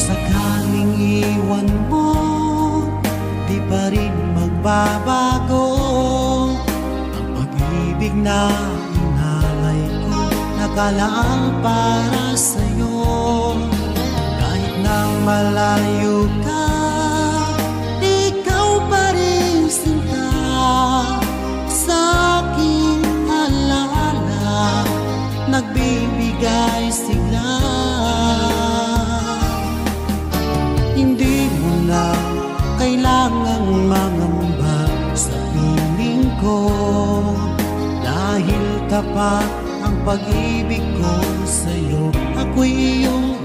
sakaling iwan mo, di pa rin magbabago ang pag-ibig na inalay ko, nakalaang para sa'yo. Kahit na malayo ka, ikaw pa rin sinta sa aking alala, nagbibigay sigla. Hindi mo na kailangang mangamba sa piling ko, dahil tapat ang pag-ibig ko sa'yo. Ako'y iyong